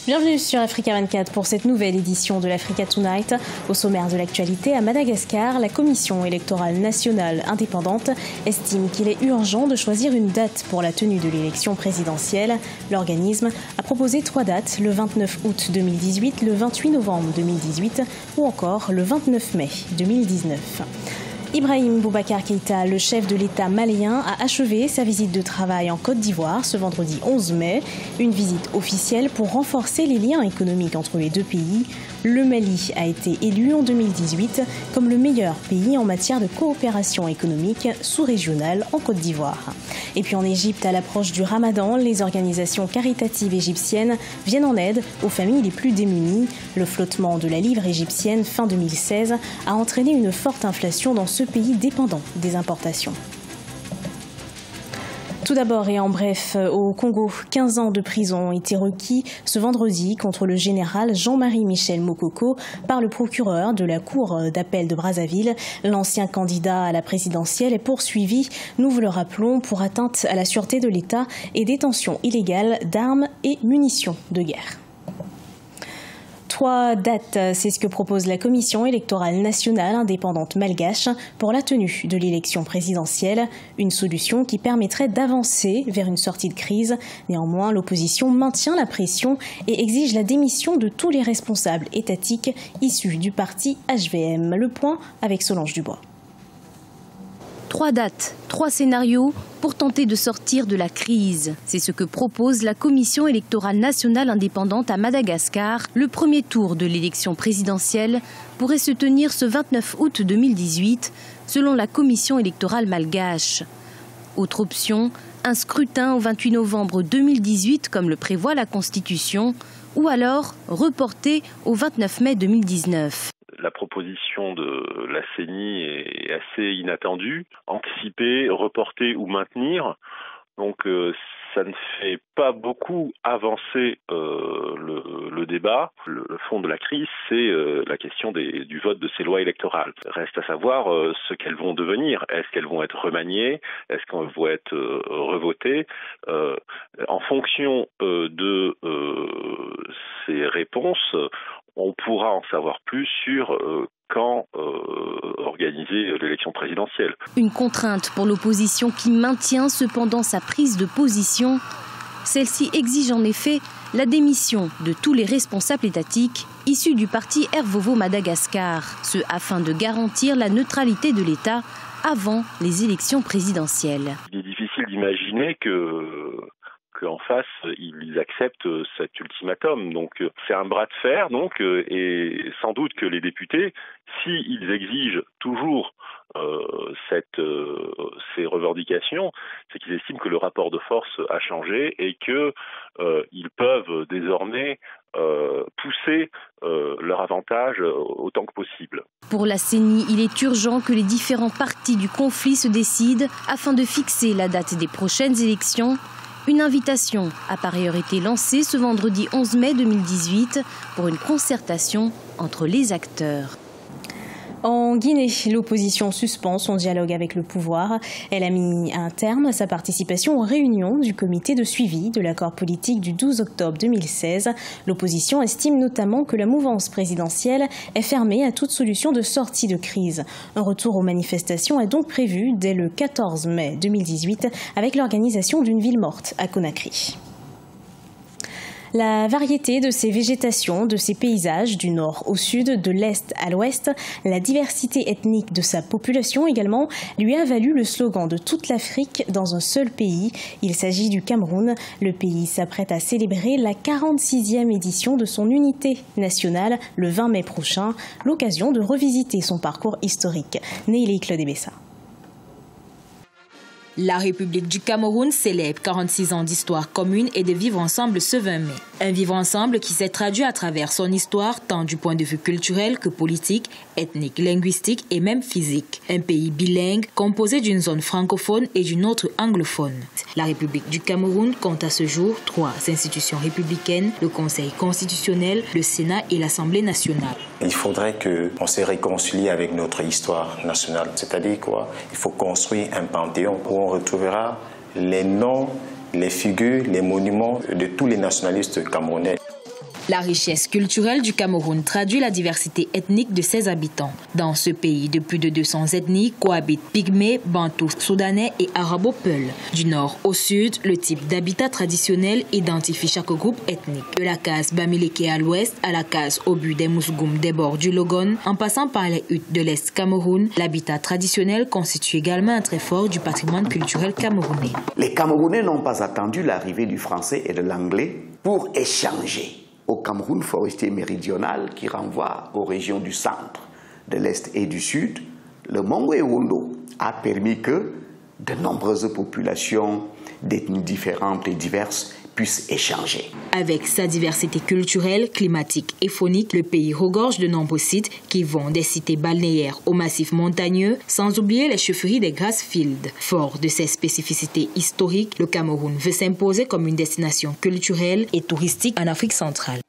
Bienvenue sur Africa 24 pour cette nouvelle édition de l'Africa Tonight. Au sommaire de l'actualité, à Madagascar, la Commission électorale nationale indépendante estime qu'il est urgent de choisir une date pour la tenue de l'élection présidentielle. L'organisme a proposé 3 dates, le 29 août 2018, le 28 novembre 2018 ou encore le 29 mai 2019. Ibrahim Boubacar Keïta, le chef de l'État malien, a achevé sa visite de travail en Côte d'Ivoire ce vendredi 11 mai. Une visite officielle pour renforcer les liens économiques entre les deux pays. Le Mali a été élu en 2018 comme le meilleur pays en matière de coopération économique sous-régionale en Côte d'Ivoire. Et puis en Égypte, à l'approche du Ramadan, les organisations caritatives égyptiennes viennent en aide aux familles les plus démunies. Le flottement de la livre égyptienne fin 2016 a entraîné une forte inflation dans ce pays dépendant des importations. Tout d'abord et en bref, au Congo, 15 ans de prison ont été requis ce vendredi contre le général Jean-Marie Michel Mokoko par le procureur de la Cour d'appel de Brazzaville. L'ancien candidat à la présidentielle est poursuivi, nous vous le rappelons, pour atteinte à la sûreté de l'État et détention illégale d'armes et munitions de guerre. 3 dates, c'est ce que propose la Commission électorale nationale indépendante malgache pour la tenue de l'élection présidentielle. Une solution qui permettrait d'avancer vers une sortie de crise. Néanmoins, l'opposition maintient la pression et exige la démission de tous les responsables étatiques issus du parti HVM. Le point avec Solange Dubois. 3 dates, 3 scénarios pour tenter de sortir de la crise. C'est ce que propose la Commission électorale nationale indépendante à Madagascar. Le premier tour de l'élection présidentielle pourrait se tenir ce 29 août 2018, selon la Commission électorale malgache. Autre option, un scrutin au 28 novembre 2018, comme le prévoit la Constitution, ou alors reporté au 29 mai 2019. La proposition de la CENI est assez inattendue. Anticiper, reporter ou maintenir, donc ça ne fait pas beaucoup avancer le débat. Le fond de la crise, c'est la question du vote de ces lois électorales. Reste à savoir ce qu'elles vont devenir. Est-ce qu'elles vont être remaniées? Est-ce qu'elles vont être revotées? En fonction de ces réponses, on pourra en savoir plus sur quand organiser l'élection présidentielle. Une contrainte pour l'opposition qui maintient cependant sa prise de position. Celle-ci exige en effet la démission de tous les responsables étatiques issus du parti Hervovo Madagascar, ce afin de garantir la neutralité de l'État avant les élections présidentielles. Il est difficile d'imaginer qu'en face, ils acceptent cet ultimatum. Donc, c'est un bras de fer, et sans doute que les députés, s'ils exigent toujours ces revendications, c'est qu'ils estiment que le rapport de force a changé et qu'ils peuvent désormais pousser leur avantage autant que possible. Pour la CENI, il est urgent que les différents partis du conflit se décident afin de fixer la date des prochaines élections. Une invitation a par ailleurs été lancée ce vendredi 11 mai 2018 pour une concertation entre les acteurs. En Guinée, l'opposition suspend son dialogue avec le pouvoir. Elle a mis un terme à sa participation aux réunions du comité de suivi de l'accord politique du 12 octobre 2016. L'opposition estime notamment que la mouvance présidentielle est fermée à toute solution de sortie de crise. Un retour aux manifestations est donc prévu dès le 14 mai 2018 avec l'organisation d'une ville morte à Conakry. La variété de ces végétations, de ces paysages, du nord au sud, de l'est à l'ouest, la diversité ethnique de sa population également, lui a valu le slogan de toute l'Afrique dans un seul pays. Il s'agit du Cameroun. Le pays s'apprête à célébrer la 46e édition de son unité nationale le 20 mai prochain, l'occasion de revisiter son parcours historique. Nélie Claude Bessa. La République du Cameroun célèbre 46 ans d'histoire commune et de vivre ensemble ce 20 mai. Un vivre ensemble qui s'est traduit à travers son histoire tant du point de vue culturel que politique, ethnique, linguistique et même physique. Un pays bilingue composé d'une zone francophone et d'une autre anglophone. La République du Cameroun compte à ce jour 3 institutions républicaines, le Conseil constitutionnel, le Sénat et l'Assemblée nationale. Il faudrait qu'on se réconcilie avec notre histoire nationale. C'est-à-dire quoi? Il faut construire un panthéon où on retrouvera les noms, les figures, les monuments de tous les nationalistes camerounais. La richesse culturelle du Cameroun traduit la diversité ethnique de ses habitants. Dans ce pays de plus de 200 ethnies cohabitent pygmées, bantous, soudanais et arabo-peuls. Du nord au sud, le type d'habitat traditionnel identifie chaque groupe ethnique. De la case Bamileke à l'ouest à la case Obu des Mousgoum des bords du Logon, en passant par les huttes de l'Est Cameroun, l'habitat traditionnel constitue également un trait fort du patrimoine culturel camerounais. Les Camerounais n'ont pas attendu l'arrivée du français et de l'anglais pour échanger. Au Cameroun forestier méridional qui renvoie aux régions du centre, de l'Est et du Sud, le Mongwe-Wondo a permis que de nombreuses populations d'ethnies différentes et diverses puissent échanger. Avec sa diversité culturelle, climatique et faunique, le pays regorge de nombreux sites qui vont des cités balnéaires aux massifs montagneux, sans oublier les chefferies des Grassfields. Fort de ses spécificités historiques, le Cameroun veut s'imposer comme une destination culturelle et touristique en Afrique centrale.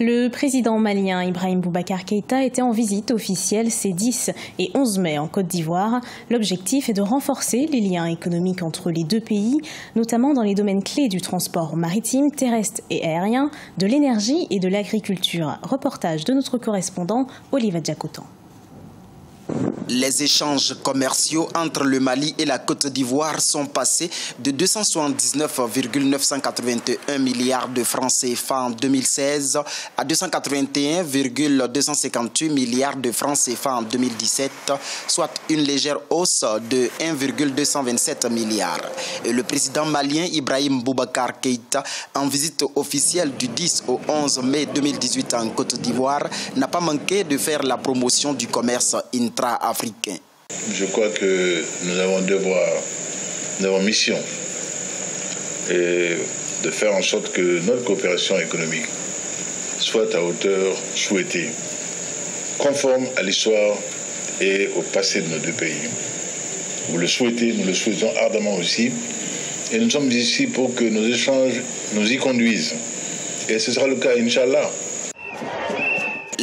Le président malien Ibrahim Boubacar Keïta était en visite officielle ces 10 et 11 mai en Côte d'Ivoire. L'objectif est de renforcer les liens économiques entre les deux pays, notamment dans les domaines clés du transport maritime, terrestre et aérien, de l'énergie et de l'agriculture. Reportage de notre correspondant Oliva Diakotan. Les échanges commerciaux entre le Mali et la Côte d'Ivoire sont passés de 279,981 milliards de francs CFA en 2016 à 281,258 milliards de francs CFA en 2017, soit une légère hausse de 1,227 milliards. Et le président malien Ibrahim Boubacar Keïta, en visite officielle du 10 au 11 mai 2018 en Côte d'Ivoire, n'a pas manqué de faire la promotion du commerce intra-africain. Je crois que nous avons devoir, nous avons mission et de faire en sorte que notre coopération économique soit à hauteur souhaitée, conforme à l'histoire et au passé de nos deux pays. Vous le souhaitez, nous le souhaitons ardemment aussi, et nous sommes ici pour que nos échanges nous y conduisent. Et ce sera le cas, Inch'Allah.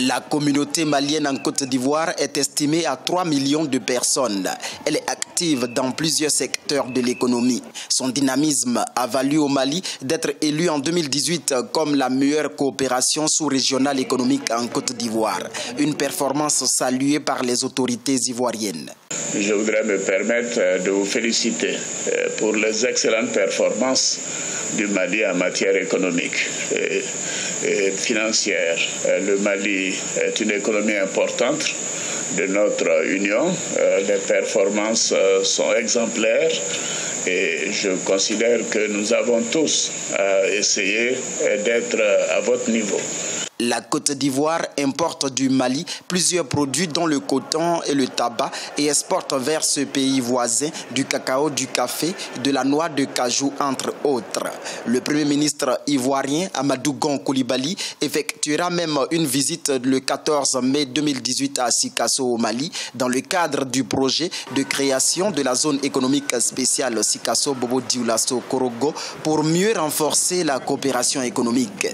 La communauté malienne en Côte d'Ivoire est estimée à 3 millions de personnes. Elle est active dans plusieurs secteurs de l'économie. Son dynamisme a valu au Mali d'être élu en 2018 comme la meilleure coopération sous-régionale économique en Côte d'Ivoire. Une performance saluée par les autorités ivoiriennes. Je voudrais me permettre de vous féliciter pour les excellentes performances du Mali en matière économique et financière. Le Mali est une économie importante de notre Union. Les performances sont exemplaires et je considère que nous avons tous essayé d'être à votre niveau. La Côte d'Ivoire importe du Mali plusieurs produits dont le coton et le tabac et exporte vers ce pays voisin du cacao, du café, de la noix de cajou entre autres. Le Premier ministre ivoirien Amadou Gon Coulibaly effectuera même une visite le 14 mai 2018 à Sikasso au Mali dans le cadre du projet de création de la zone économique spéciale Sikasso Bobo Dioulasso Korogo pour mieux renforcer la coopération économique.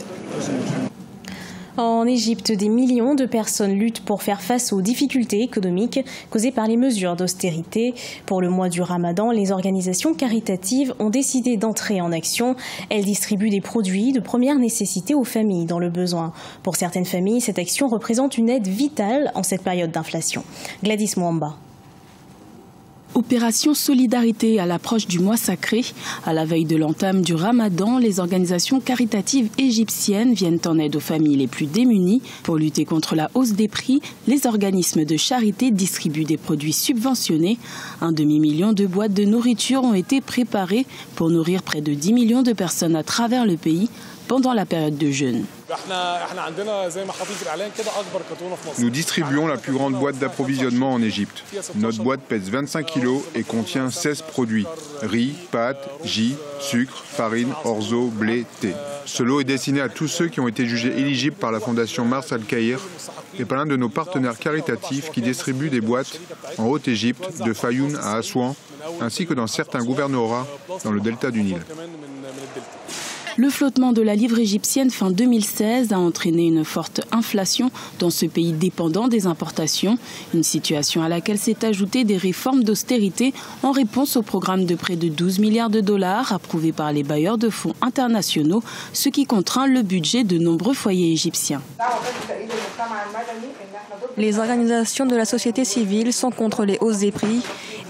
En Égypte, des millions de personnes luttent pour faire face aux difficultés économiques causées par les mesures d'austérité. Pour le mois du Ramadan, les organisations caritatives ont décidé d'entrer en action. Elles distribuent des produits de première nécessité aux familles dans le besoin. Pour certaines familles, cette action représente une aide vitale en cette période d'inflation. Gladys Mwamba. Opération solidarité à l'approche du mois sacré. À la veille de l'entame du Ramadan, les organisations caritatives égyptiennes viennent en aide aux familles les plus démunies. Pour lutter contre la hausse des prix, les organismes de charité distribuent des produits subventionnés. Un demi-million de boîtes de nourriture ont été préparées pour nourrir près de 10 millions de personnes à travers le pays pendant la période de jeûne. Nous distribuons la plus grande boîte d'approvisionnement en Égypte. Notre boîte pèse 25 kg et contient 16 produits. Riz, pâtes, jus, sucre, farine, orzo, blé, thé. Ce lot est destiné à tous ceux qui ont été jugés éligibles par la fondation Mars Al-Kahir et par l'un de nos partenaires caritatifs qui distribue des boîtes en Haute-Égypte, de Fayoum à Assouan, ainsi que dans certains gouvernorats dans le delta du Nil. Le flottement de la livre égyptienne fin 2016 a entraîné une forte inflation dans ce pays dépendant des importations. Une situation à laquelle s'est ajoutée des réformes d'austérité en réponse au programme de près de 12 milliards de dollars approuvé par les bailleurs de fonds internationaux, ce qui contraint le budget de nombreux foyers égyptiens. Les organisations de la société civile sont contre les hausses des prix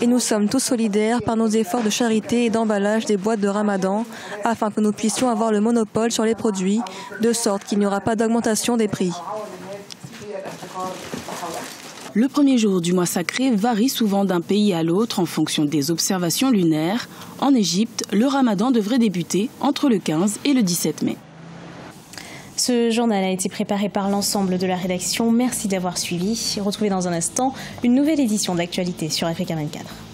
et nous sommes tous solidaires par nos efforts de charité et d'emballage des boîtes de Ramadan afin que nous puissions avoir le monopole sur les produits, de sorte qu'il n'y aura pas d'augmentation des prix. Le premier jour du mois sacré varie souvent d'un pays à l'autre en fonction des observations lunaires. En Égypte, le Ramadan devrait débuter entre le 15 et le 17 mai. Ce journal a été préparé par l'ensemble de la rédaction. Merci d'avoir suivi. Retrouvez dans un instant une nouvelle édition d'Actualité sur Africa 24.